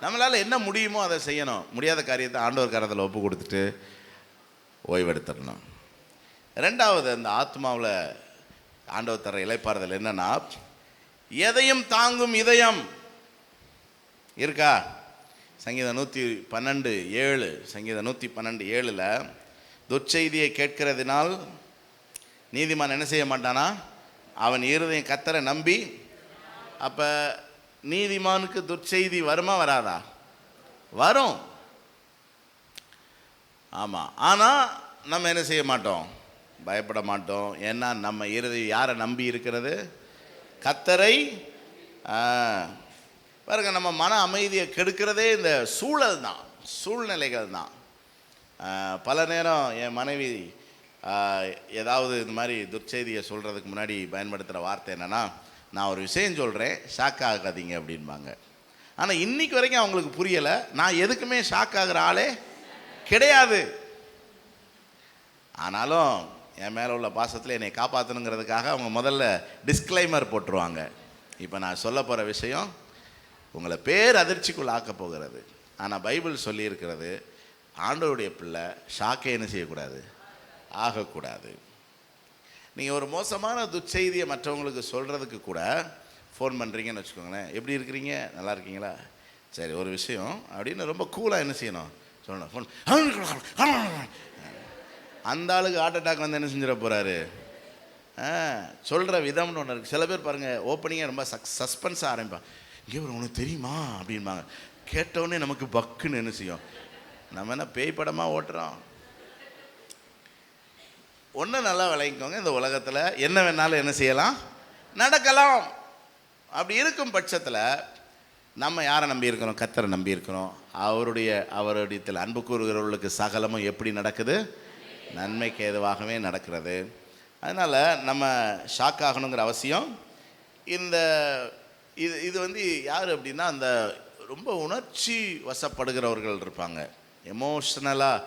நம்மளால் என்ன முடியுமோ அதை செய்யணும். முடியாத காரியத்தை ஆண்டவர் கரத்தில் ஒப்பு கொடுத்துட்டு ஓய்வெடுத்துடணும். ரெண்டாவது, அந்த ஆத்மாவில் ஆண்டவர் தர இளைப்பாறுதல் என்னன்னா, எதையும் தாங்கும் இதயம் இருக்கா? சங்கீதம் 112:7, சங்கீதம் 112:7 துர்ச்செய்தியை கேட்கிறதுனால் நீதிமான் என்ன செய்ய மாட்டானா? அவன் இருதயம் கர்த்தரை நம்பி. அப்போ நீதிமானுக்கு துர்ச்செய்தி வருமா வராதா? வரும். ஆமாம். ஆனால் நம்ம என்ன செய்ய மாட்டோம்? பயப்பட மாட்டோம். ஏன்னா நம்ம இருதயம் யாரை நம்பி இருக்கிறது? கர்த்தரை. பாருங்க, நம்ம மன அமைதியை கெடுக்கிறதே இந்த சூழல் தான், சூழ்நிலைகள் தான். பல நேரம் என் மனைவி ஏதாவது இந்த மாதிரி துர்ச்செய்தியை சொல்கிறதுக்கு முன்னாடி பயன்படுத்துகிற வார்த்தை என்னென்னா, நான் ஒரு விஷயம் சொல்கிறேன், ஷாக் ஆகாதீங்க அப்படின்பாங்க. ஆனால் இன்றைக்கு வரைக்கும் அவங்களுக்கு புரியலை, நான் எதுக்குமே ஷாக் ஆகிற ஆளே கிடையாது. ஆனாலும் என் மேலே உள்ள பாசத்தில் என்னை காப்பாற்றணுங்கிறதுக்காக அவங்க முதல்ல டிஸ்க்ளைமர் போட்டுருவாங்க. இப்போ நான் சொல்ல போகிற விஷயம் உங்களை பேர் அதிர்ச்சிக்குள் ஆக்க போகிறது. ஆனால் பைபிள் சொல்லியிருக்கிறது, ஆண்டவருடைய பிள்ளை ஷாக்கே என்ன செய்யக்கூடாது, ஆகக்கூடாது. நீங்கள் ஒரு மோசமான துர்ச்செய்தியை மற்றவங்களுக்கு சொல்கிறதுக்கு கூட ஃபோன் பண்ணுறீங்கன்னு வச்சுக்கோங்களேன். எப்படி இருக்கிறீங்க, நல்லா இருக்கீங்களா, சரி ஒரு விஷயம் அப்படின்னு ரொம்ப கூலாக என்ன செய்யணும் சொல்லணும். ஃபோன் அந்த ஆளுக்கு ஹார்ட் அட்டாக் வந்து என்ன செஞ்சிட போகிறாரு? சொல்கிற விதம்னு ஒன்று இருக்குது. சில பேர் பாருங்கள், ஓப்பனிங்காக ரொம்ப சஸ்பென்ஸாக ஆரம்பிப்பாங்க. இங்கே ஒரு உனக்கு தெரியுமா அப்படின்பாங்க. கேட்டவுடனே நமக்கு பக்குன்னு என்ன செய்யும், நம்ம என்ன பேய் படமாக ஓட்டுறோம்? ஒன்று நல்லா விளங்கிக்கோங்க, இந்த உலகத்தில் என்ன வேணாலும் என்ன செய்யலாம், நடக்கலாம். அப்படி இருக்கும் பட்சத்தில் நம்ம யாரை நம்பி இருக்கிறோம்? கர்த்தரை நம்பி இருக்கிறோம். அவருடைய அன்பு கூறுகிறவர்களுக்கு சகலமும் எப்படி நடக்குது? நன்மைக்கு ஏதுவாகவே நடக்கிறது. அதனால் நம்ம ஷாக் ஆகணுங்கிற அவசியம் இந்த இது வந்து யார் அப்படின்னா, அந்த ரொம்ப உணர்ச்சி வசப்படுகிறவர்கள் இருப்பாங்க, எமோஷ்னலாக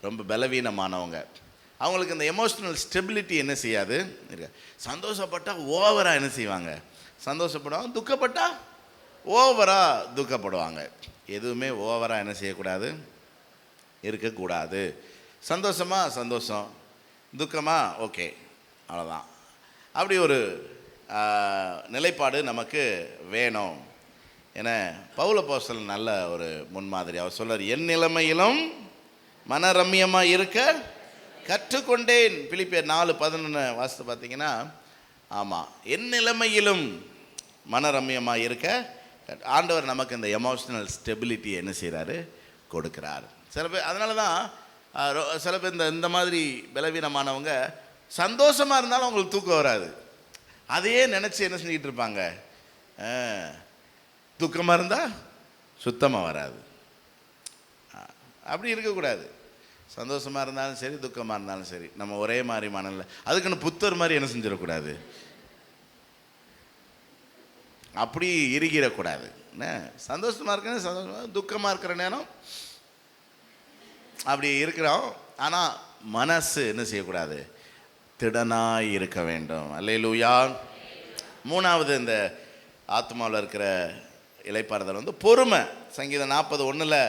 ரொம்ப பலவீனமானவங்க. அவங்களுக்கு இந்த எமோஷ்னல் ஸ்டெபிலிட்டி என்ன செய்யாது. சந்தோஷப்பட்டால் ஓவராக என்ன செய்வாங்க, சந்தோஷப்படுவாங்க. துக்கப்பட்டால் ஓவராக துக்கப்படுவாங்க. எதுவுமே ஓவராக என்ன செய்யக்கூடாது, இருக்கக்கூடாது. சந்தோஷமாக சந்தோஷம், துக்கமாக ஓகே, அவ்வளோதான். அப்படி ஒரு நிலைப்பாடு நமக்கு வேணும். ஏன்னா பவுல் அப்போஸ்தலன் நல்ல ஒரு முன்மாதிரி. அவர் சொல்றார், என் நிலைமையிலும் மனரம்யமாக இருக்க கற்றுக்கொண்டேன். பிலிப்பியர் 4:11 வாசித்து பார்த்தீங்கன்னா, ஆமாம், என் நிலைமையிலும் மனரம்யமாக இருக்க ஆண்டவர் நமக்கு இந்த எமோஷ்னல் ஸ்டெபிலிட்டி என்ன செய்கிறாரு, கொடுக்குறார். சில பேர் அதனால தான் சில பேர் இந்த மாதிரி பலவீனமானவங்க சந்தோஷமாக இருந்தாலும் அவங்களுக்கு தூக்கம் வராது. அதையே நினச்சி என்ன செஞ்சுக்கிட்டு இருப்பாங்க, துக்கமாக இருந்தால் சுத்தமாக வராது. அப்படி இருக்கக்கூடாது. சந்தோஷமாக இருந்தாலும் சரி, துக்கமாக இருந்தாலும் சரி, நம்ம ஒரே மாதிரி மனநிலை. அதுக்குன்னு புத்தர் மாதிரி என்ன செஞ்சிடக்கூடாது, அப்படி இறுகிடக்கூடாது. என்ன சந்தோஷமாக இருக்கிற சந்தோஷமாக, துக்கமாக இருக்கிற நேரம் அப்படி இருக்கிறோம். ஆனால் மனசு என்ன செய்யக்கூடாது, திடனாய் இருக்க வேண்டும். அல்லேலூயா. மூணாவது இந்த ஆத்மாவில் இருக்கிற இளைப்பாறுதல் பொறுமை. சங்கீதம் 40:1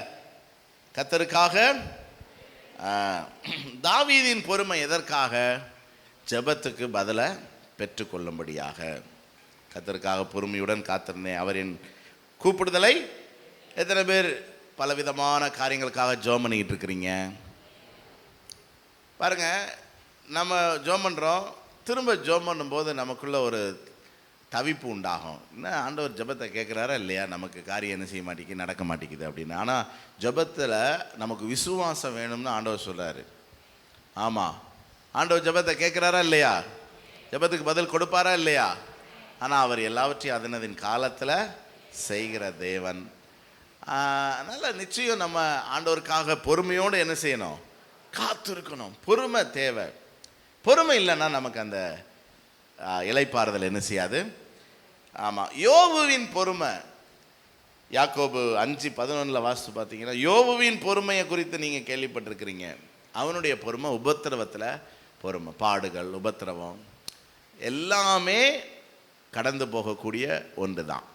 கர்த்தருக்காக தாவீதின் பொறுமை எதற்காக, ஜெபத்துக்கு பதிலை பெற்றுக்கொள்ளும்படியாக. கர்த்தருக்காக பொறுமையுடன் காத்திருந்தேன், அவரின் கூப்பிடுதலை. எத்தனை பேர் பலவிதமான காரியங்களுக்காக ஜெபம் பண்ணிக்கிட்டு இருக்கிறீங்க பாருங்க. நம்ம ஜெபம் பண்ணுறோம், திரும்ப ஜெபம் பண்ணும்போது நமக்குள்ள ஒரு தவிப்பு உண்டாகும். என்ன ஆண்டவர் ஜெபத்தை கேட்குறாரா இல்லையா, நமக்கு காரியம் என்ன செய்ய மாட்டேங்குது, நடக்க மாட்டேங்குது அப்படின்னு. ஆனால் ஜெபத்தில் நமக்கு விசுவாசம் வேணும்னு ஆண்டவர் சொல்கிறாரு. ஆமாம், ஆண்டவர் ஜெபத்தை கேட்குறாரா இல்லையா, ஜெபத்துக்கு பதில் கொடுப்பாரா இல்லையா. ஆனால் அவர் எல்லாவற்றையும் அதனதின் காலத்தில் செய்கிற தேவன். அதனால் நிச்சயம் நம்ம ஆண்டவருக்காக பொறுமையோடு என்ன செய்யணும், காத்திருக்கணும். பொறுமை தேவை. பொறுமை இல்லைன்னா நமக்கு அந்த இளைப்பாறுதல் என்ன செய்யாது. ஆமாம், யோபுவின் பொறுமை யாக்கோபு 5:11 வாசித்து பார்த்தீங்கன்னா, யோபுவின் பொறுமையை குறித்து நீங்கள் கேள்விப்பட்டிருக்கிறீங்க. அவனுடைய பொறுமை உபத்திரவத்தில் பொறுமை. பாடுகள், உபத்திரவம் எல்லாமே கடந்து போகக்கூடிய ஒன்று தான்.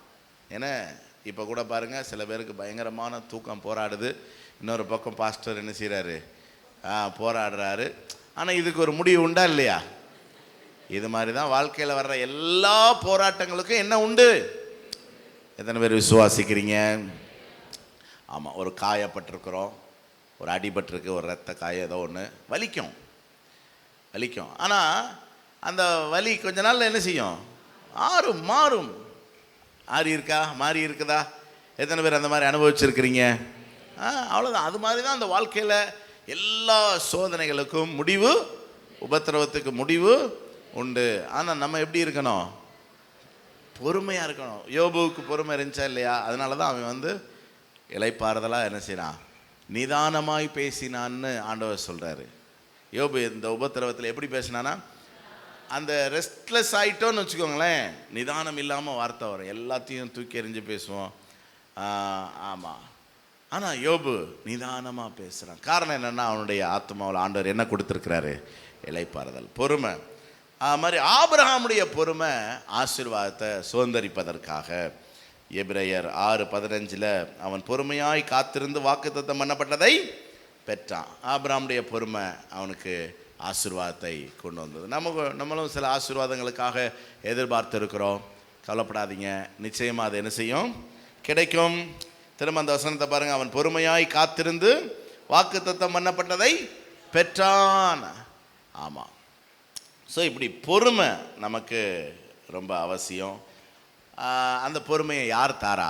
ஏன்னா இப்போ கூட பாருங்கள், சில பேருக்கு பயங்கரமான தூக்கம் போராடுது. இன்னொரு பக்கம் பாஸ்டர் என்ன செய்கிறாரு, போராடுறாரு. ஆனால் இதுக்கு ஒரு முடிவு உண்டா இல்லையா. இது மாதிரி தான் வாழ்க்கையில் வர்ற எல்லா போராட்டங்களுக்கும் என்ன உண்டு. எத்தனை பேர் விசுவாசிக்கிறீங்க. ஆமாம், ஒரு காயப்பட்டிருக்கிறோம், ஒரு அடிபட்டிருக்கு, ஒரு ரத்த காயம், ஏதோ ஒன்று வலிக்கும். ஆனால் அந்த வலி கொஞ்ச நாளில் என்ன செய்யும், மாறும். மாறி இருக்குதா. எத்தனை பேர் அந்த மாதிரி அனுபவிச்சிருக்கிறீங்க. அவ்வளோதான். அது மாதிரி தான் அந்த வாழ்க்கையில் எல்லா சோதனைகளுக்கும் முடிவு, உபத்திரவத்துக்கு முடிவு உண்டு. ஆனால் நம்ம எப்படி இருக்கணும், பொறுமையாக இருக்கணும். யோபுவுக்கு பொறுமை இருந்துச்சா இல்லையா. அதனால தான் அவன் இளைப்பாறுதலாக என்ன செய்யறான், நிதானமாய் பேசினான்னு ஆண்டவர் சொல்கிறாரு. யோபு இந்த உபத்திரவத்தில் எப்படி பேசினானா, அந்த ரெஸ்ட்லெஸ் ஆகிட்டோன்னு வச்சுக்கோங்களேன், நிதானம் இல்லாமல் வார்த்தை வரும், எல்லாத்தையும் தூக்கி எறிஞ்சு பேசுவோம். ஆமாம். ஆனால் யோபு நிதானமாக பேசுகிறான். காரணம் என்னென்னா, அவனுடைய ஆத்மாவில் ஆண்டவர் என்ன கொடுத்துருக்கிறாரு, இளைப்பாறுதல், பொறுமை. அது மாதிரி ஆபிரகாமுடைய பொறுமை ஆசீர்வாதத்தை சுதந்தரிப்பதற்காக. எபிரேயர் 6:15 அவன் பொறுமையாய் காத்திருந்து வாக்குத்தத்தம் பண்ணப்பட்டதை பெற்றான். ஆபிரகாமுடைய பொறுமை அவனுக்கு ஆசீர்வாதத்தை கொண்டு வந்தது. நம்மளும் சில ஆசீர்வாதங்களுக்காக எதிர்பார்த்து இருக்கிறோம். கவலைப்படாதீங்க, நிச்சயமாக அது என்ன செய்யும், கிடைக்கும். திரும்ப அந்த வசனத்தை பாருங்கள், அவன் பொறுமையாய் காத்திருந்து வாக்குத்தத்தம் பண்ணப்பட்டதை பெற்றான். ஆமாம். ஸோ இப்படி பொறுமை நமக்கு ரொம்ப அவசியம். அந்த பொறுமையை யார் தாரா,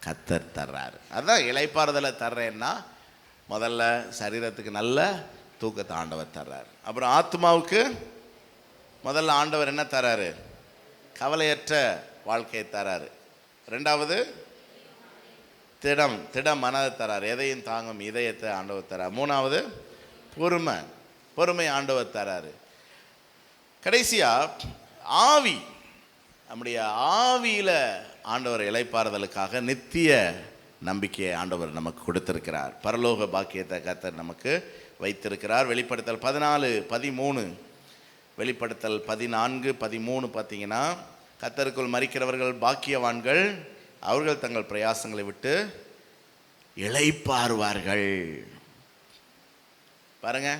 கர்த்தர் தர்றாரு. அதுதான் இளைப்பாறுதலை தர்றேன்னா, முதல்ல சரீரத்துக்கு நல்ல தூக்கத்தை ஆண்டவர் தர்றாரு. அப்புறம் ஆத்மாவுக்கு முதல்ல ஆண்டவர் என்ன தர்றாரு, கவலையற்ற வாழ்க்கையை தர்றாரு. ரெண்டாவது திடம் மனதை தர்றாரு, எதையும் தாங்கும் இதயத்தை ஆண்டவர் தர்றார். மூணாவது பொறுமை ஆண்டவர் தர்றாரு. கடைசியாக ஆவி, நம்முடைய ஆவியில் ஆண்டவர் இளைப்பாறுதலுக்காக நித்திய நம்பிக்கையை ஆண்டவர் நமக்கு கொடுத்திருக்கிறார். பரலோக பாக்கியத்தை கர்த்தர் நமக்கு வைத்திருக்கிறார். வெளிப்படுத்தல் 14:13, வெளிப்படுத்தல் 14:13 பார்த்தீங்கன்னா, கர்த்தருக்குள் மரிக்கிறவர்கள் பாக்கியவான்கள், அவர்கள் தங்கள் பிரயாசங்களை விட்டு இளைப்பாறுவார்கள். பாருங்க,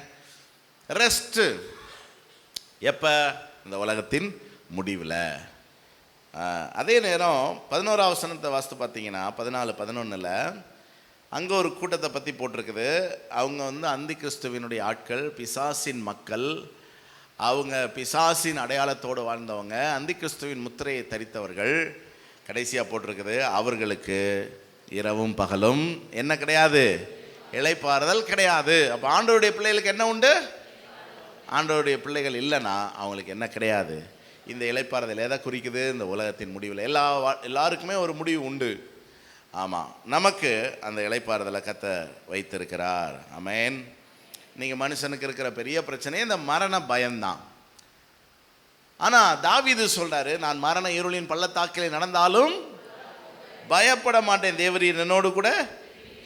ரெஸ்ட் எப்ப? இந்த உலகத்தின் முடிவில். அதே நேரம் 11ஆம் வசனத்தை வாசித்து பார்த்தீங்கன்னா 14:11 அங்கே ஒரு கூட்டத்தை பற்றி போட்டிருக்குது. அவங்க அந்தி கிறிஸ்துவினுடைய ஆட்கள், பிசாசின் மக்கள். அவங்க பிசாசின் அடையாளத்தோடு வாழ்ந்தவங்க, அந்தி கிறிஸ்துவின் முத்திரையை தரித்தவர்கள். கடைசியாக போட்டிருக்குது, அவர்களுக்கு இரவும் பகலும் என்ன கிடையாது? இளைப்பாறுதல் கிடையாது. அப்போ ஆண்டவருடைய பிள்ளைகளுக்கு என்ன உண்டு? ஆண்டவருடைய பிள்ளைகள் இல்லைன்னா அவங்களுக்கு என்ன கிடையாது? இந்த இளைப்பாறுதல் எதை குறிக்குது? இந்த உலகத்தின் முடிவில் எல்லாருக்குமே ஒரு முடிவு உண்டு. ஆமாம், நமக்கு அந்த இளைப்பாறுதலை கர்த்தர் வைத்திருக்கிறார். ஆமென். நீங்கள் மனுஷனுக்கு இருக்கிற பெரிய பிரச்சனை இந்த மரண பயம்தான். ஆனால் தாவீது சொல்றாரு, நான் மரண இருளின் பள்ளத்தாக்கிலே நடந்தாலும் பயப்பட மாட்டேன், தேவரீர் என்னோடு கூட.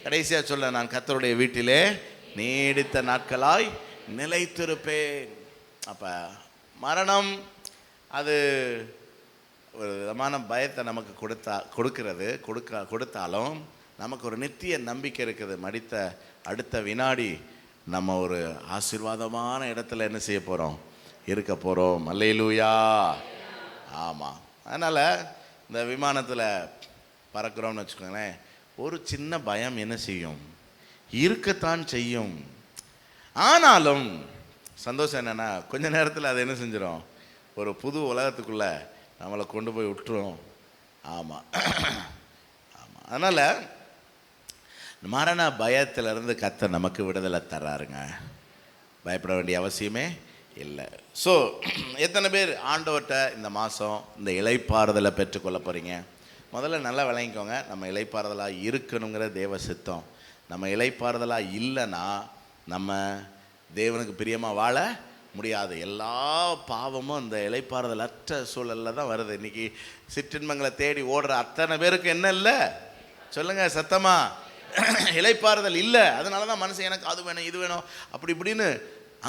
கடைசியாக சொல்ல, நான் கர்த்தருடைய வீட்டிலே நீடித்த நாட்களாய் நிலைத்திருப்பேன். அப்போ மரணம் அது ஒரு விதமான பயத்தை நமக்கு கொடுத்தாலும் நமக்கு ஒரு நித்திய நம்பிக்கை இருக்குது. மடித்த அடுத்த வினாடி நம்ம ஒரு ஆசீர்வாதமான இடத்துல என்ன செய்ய போகிறோம்? இருக்க போகிறோம். அல்லேலூயா. ஆமாம். அதனால் இந்த விமானத்தில் பறக்கிறோம்னு வச்சுக்கோங்களேன், ஒரு சின்ன பயம் என்ன செய்யும்? இருக்கத்தான் செய்யும். ஆனாலும் சந்தோஷம் என்னென்னா, கொஞ்ச நேரத்தில் அது என்ன செஞ்சிடும்? ஒரு புது உலகத்துக்குள்ளே நம்மளை கொண்டு போய் விட்டுரும். ஆமாம் ஆமாம். அதனால் மரண பயத்திலிருந்து கர்த்தர் நமக்கு விடுதலை தர்றாருங்க. பயப்பட வேண்டிய அவசியமே இல்லை. ஸோ எத்தனை பேர் ஆண்டவர்கிட்ட இந்த மாதம் இந்த இளைப்பாறுதலை பெற்றுக்கொள்ள போகிறீங்க? முதல்ல நல்லா விளங்கிக்கோங்க, நம்ம இளைப்பாறுதலாக இருக்கணுங்கிற தேவ சித்தம். நம்ம இளைப்பாறுதலாக இல்லைன்னா நம்ம தேவனுக்கு பிரியமாக வாழ முடியாது. எல்லா பாவமும் இந்த இளைப்பாறுதல் அற்ற சூழலில் தான் வருது. இன்றைக்கி சிற்றின்பங்களை தேடி ஓடுற அத்தனை பேருக்கு என்ன இல்லை? சொல்லுங்கள் சத்தமா. இளைப்பாறுதல் இல்லை. அதனால தான் மனுஷன் எனக்கு அது வேணும் இது வேணும் அப்படி இப்படின்னு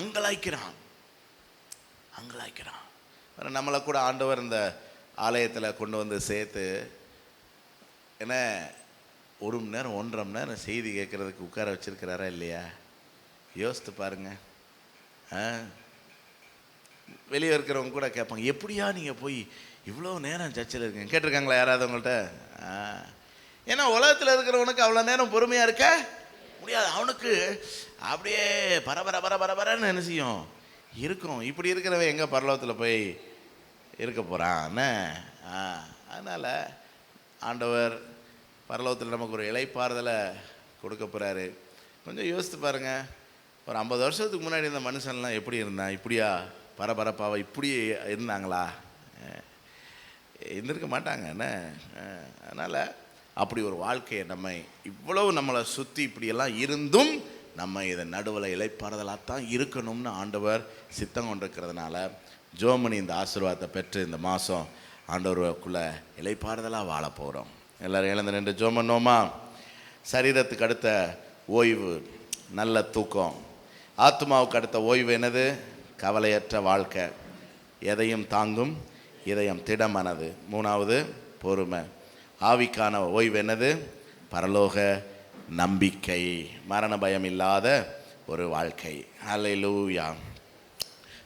அங்கலாய்க்கிறான். நம்மளை கூட ஆண்டவர் இந்த ஆலயத்தில் கொண்டு வந்து சேர்த்து என்ன 1 மணி நேரம் 1.5 மணி நேரம் செய்தி கேட்குறதுக்கு உட்கார வச்சிருக்கிறாரா இல்லையா? யோசித்து பாருங்க. வெளியே இருக்கிறவங்க கூட கேட்பாங்க, எப்படியா நீங்கள் போய் இவ்வளோ நேரம் சர்ச்சில் இருக்கீங்க? கேட்டிருக்காங்களா யாராவது உங்கள்கிட்ட? ஏன்னா உலகத்தில் இருக்கிறவனுக்கு அவ்வளோ நேரம் பொறுமையாக இருக்க முடியாது. அவனுக்கு அப்படியே பரபரன்னு என்ன செய்யும்? இருக்கும். இப்படி இருக்கிறவன் எங்கே பரலோகத்தில் போய் இருக்க போகிறான்? அதனால் ஆண்டவர் பரலோகத்தில் நமக்கு ஒரு இளைப்பாறுதலை கொடுக்க போகிறாரு. கொஞ்சம் யோசித்து பாருங்கள். ஒரு 50 வருஷத்துக்கு முன்னாடி இந்த மனுஷன்லாம் எப்படி இருந்தான்? இப்படியா பரபரப்பாக இப்படி இருந்தாங்களா? இருந்திருக்க மாட்டாங்க என்ன? அதனால் அப்படி ஒரு வாழ்க்கையை இவ்வளவு நம்மளை சுற்றி இப்படியெல்லாம் இருந்தும் நம்ம இதை நடுவில் இளைப்பாறுதலாகத்தான் இருக்கணும்னு ஆண்டவர் சித்தம் கொண்டிருக்கிறதுனால ஜோமனி இந்த ஆசீர்வாதத்தை பெற்று இந்த மாதம் ஆண்டவருக்குள்ளே இளைப்பாறுதலாக வாழ போகிறோம். எல்லோரும் எழுந்து நின்று ஜெபம் பண்ணுவோமா? சரீரத்துக்கு அடுத்த ஓய்வு நல்ல தூக்கம். ஆத்மாவுக்கு அடுத்த ஓய்வு என்னது? கவலையற்ற வாழ்க்கை. எதையும் தாங்கும் இதயம், திடமானது. 3வது பொறுமை. ஆவிக்கான ஓய்வு என்னது? பரலோக நம்பிக்கை, மரண பயம் இல்லாத ஒரு வாழ்க்கை. ஹல்லேலூயா.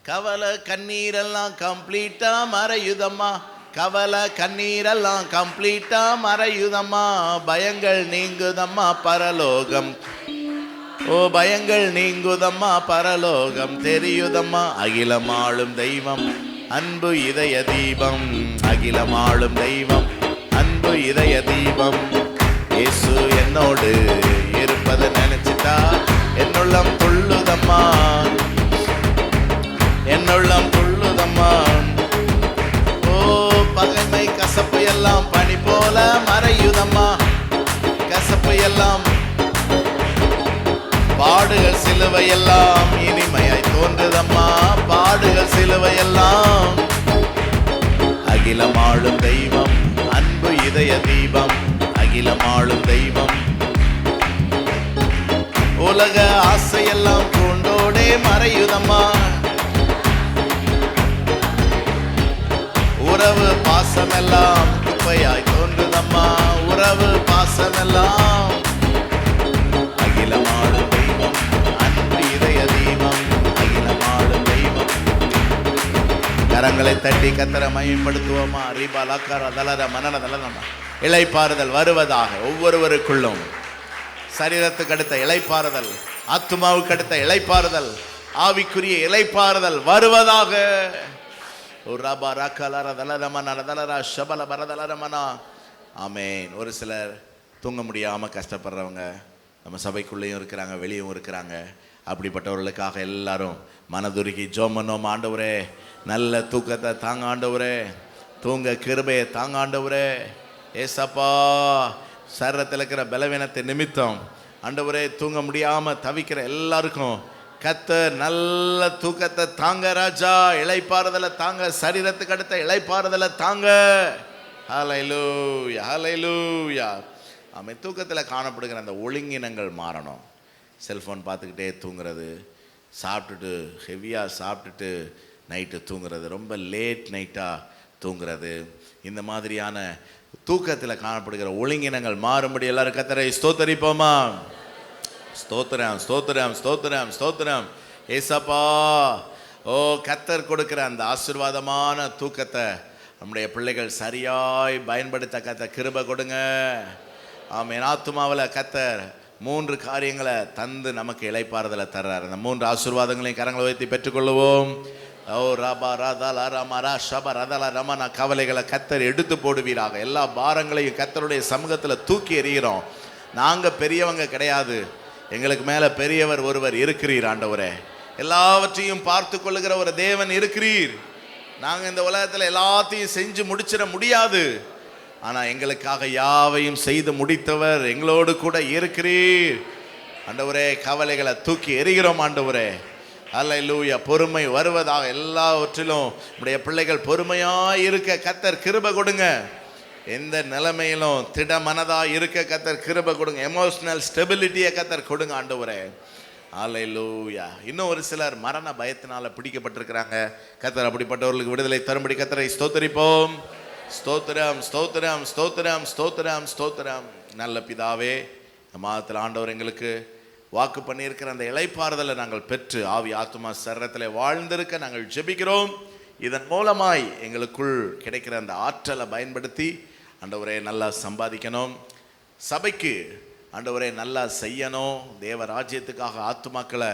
கவலை கண்ணீரெல்லாம் கம்ப்ளீட்டா மறையுதம்மா, கவலை கண்ணீரெல்லாம் கம்ப்ளீட்டா மறையுதம்மா, பயங்கள் நீங்குதம்மா பரலோகம். ஓ பயங்கள் நீங்குதம்மா பரலோகம் தெரியுதம்மா. அகிலமாளும் தெய்வம் அன்பு இதய தீபம், அகிலமாளும் தெய்வம் அன்பு இதய தீபம். இயேசு என்னோடு இருப்பதை நினைச்சிட்டா என்னுள்ளம் துள்ளுதம்மா, என்னுள்ளம் துள்ளுதம்மா. ஓ பகைமை கசப்பு எல்லாம் பனி போல மறையுதம்மா, கசப்பு எல்லாம் பாடுகள் சிலுவையெல்லாம் இனிமையாய் தோன்றுதம்மா, பாடுகள் சிலுவையெல்லாம். அகிலமாளும் தெய்வம் அன்பு இதய தீபம், அகிலமாளும் தெய்வம். உலக ஆசையெல்லாம் மறையுதம்மா. உறவு பாசமெல்லாம் குப்பையாய் தோன்றுதம்மா. உறவு பாசமெல்லாம் அகிலமாடும் தெய்வம் அன்பு இதய தெய்வம். அகிலமாடும் தெய்வம். கரங்களை தட்டி கத்தர மயப்படுத்துவோமா. ரீபா லாக்கார தலர மனன தலனமா. இளைப்பாறுதல் வருவதாக ஒவ்வொருவருக்குள்ளும். சரீரத்துக்கு அடுத்த இளைப்பாறுதல், ஆத்துமாவுக்கு அடுத்த இளைப்பாறுதல், ஆவிக்குரிய இளைப்பாறுதல் வருவதாக. ஆமென். ஒரு சிலர் தூங்க முடியாமல் கஷ்டப்படுறவங்க நம்ம சபைக்குள்ளேயும் இருக்கிறாங்க, வெளியும் இருக்கிறாங்க. அப்படிப்பட்டவர்களுக்காக எல்லாரும் மனதுருகி ஜெபம் பண்ணுவோம். ஆண்டவரே, நல்ல தூக்கத்தை தாங்க ஆண்டவரே, தூங்க கிருபையை தாங்க ஆண்டவரே. ஏசப்பா, சரீரத்தில் இருக்கிற பலவீனத்தை நிமித்தம் ஆண்டவரே தூங்க முடியாமல் தவிக்கிற எல்லாருக்கும் கர்த்தர் நல்ல தூக்கத்தை தாங்க ராஜா. இளைப்பாறுதலை தாங்க, சரீரத்துக்கு அடுத்த இளைப்பாறுதலை தாங்க. ஹல்லேலூயா, ஹல்லேலூயா. ஆமென். தூக்கத்தில் காணப்படுகிற அந்த ஒழுங்கினங்கள் மாறணும். செல்ஃபோன் பார்த்துக்கிட்டே தூங்குறது, சாப்பிட்டுட்டு ஹெவியாக சாப்பிட்டுட்டு நைட்டு தூங்குறது, ரொம்ப லேட் நைட்டாக தூங்குறது, இந்த மாதிரியான தூக்கத்தில் காணப்படுகிற ஒழுங்கினங்கள் மாறும்படி எல்லாரும் கர்த்தரை ஸ்தோத்தரிப்போமா. ஸ்தோத்திரம், ஸ்தோத்திரம், ஸ்தோத்திரம், ஸ்தோத்திரம். ஏசப்பா, ஓ கர்த்தர் கொடுக்கிற அந்த ஆசீர்வாதமான தூக்கத்தை நம்முடைய பிள்ளைகள் சரியாய் பயன்படுத்த கர்த்தர் கிருபை கொடுங்க. ஆமென். ஆத்துமாவில் கர்த்தர் 3 காரியங்களை தந்து நமக்கு இளைப்பாறுதலை தர்றார். அந்த 3 ஆசீர்வாதங்களையும் கரங்களை வைத்து பெற்றுக்கொள்ளுவோம். ஓ ராபா ராதா ரமரா ஷபா ரதல ரமனா. கவலைகளை கர்த்தர் எடுத்து போடுவீராக. எல்லா பாரங்களையும் கர்த்தருடைய சமூகத்தில் தூக்கி எறிகிறோம். நாங்கள் பெரியவங்க கிடையாது, எங்களுக்கு மேலே பெரியவர் ஒருவர் இருக்கிறீர் ஆண்டவரே. எல்லாவற்றையும் பார்த்து கொள்ளுகிற ஒரு தேவன் இருக்கிறீர். நாங்கள் இந்த உலகத்தில் எல்லாத்தையும் செஞ்சு முடிச்சிட முடியாது, ஆனால் எங்களுக்காக யாவையும் செய்து முடித்தவர் எங்களோடு கூட இருக்கிறீர் ஆண்டவரே. கவலைகளை தூக்கி எறிகிறோம் ஆண்டவரே. அல்லேலூயா. பொறுமை வருவதாக. எல்லாவற்றிலும் நம்முடைய பிள்ளைகள் பொறுமையாக இருக்க கர்த்தர் கிருபை கொடுங்க. எந்த நிலைமையிலும் திட மனதாக இருக்க கர்த்தர் கிருபை கொடுங்க. எமோஷனல் ஸ்டெபிலிட்டியை கர்த்தர் கொடுங்க ஆண்டவரே. அல்லேலூயா. இன்னும் ஒரு சிலர் மரண பயத்தினால பிடிக்கப்பட்டிருக்கிறாங்க. கர்த்தர் அப்படிப்பட்டவர்களுக்கு விடுதலை தரும்படி கர்த்தரை ஸ்தோத்தரிப்போம். ஸ்தோத்திரம், ஸ்தோத்திரம், ஸ்தோத்திரம், ஸ்தோத்திரம், ஸ்தோத்திரம். நல்ல பிதாவே, இந்த மாதத்தில் ஆண்டவர் எங்களுக்கு வாக்கு பண்ணியிருக்கிற அந்த இளைப்பாறுதலை நாங்கள் பெற்று ஆவி ஆத்துமா சரீரத்தில் வாழ்ந்திருக்க நாங்கள் ஜெபிக்கிறோம். இதன் மூலமாய் எங்களுக்குள் கிடைக்கிற அந்த ஆற்றலை பயன்படுத்தி ஆண்டவரே நல்லா சம்பாதிக்கணும், சபைக்கு ஆண்டவரே நல்லா செய்யணும், தேவ ராஜ்யத்துக்காக ஆத்துமாக்களை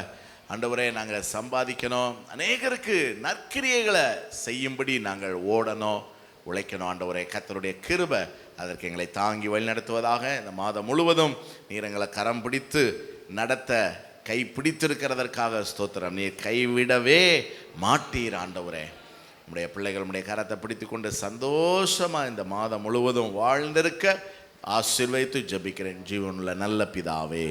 ஆண்டவரே நாங்கள் சம்பாதிக்கணும், அநேகருக்கு நற்கிரியைகளை செய்யும்படி நாங்கள் ஓடணும், உழைக்கணும். ஆண்டவரே, கர்த்தருடைய கிருபை அதற்கு எங்களை தாங்கி வழிநடத்துவதாக. இந்த மாதம் முழுவதும் நீர் எங்களை கரம் பிடித்து நடத்த கை பிடித்திருக்கிறதற்காக ஸ்தோத்திரம். நீர் கைவிடவே மாட்டீர் ஆண்டவரே. நம்முடைய பிள்ளைகள் நம்முடைய கரத்தை பிடித்து கொண்டு சந்தோஷமாக இந்த மாதம் முழுவதும் வாழ்ந்திருக்க ஆசீர்வதித்து ஜெபிக்கிறேன் ஜீவனுள்ள நல்ல பிதாவே.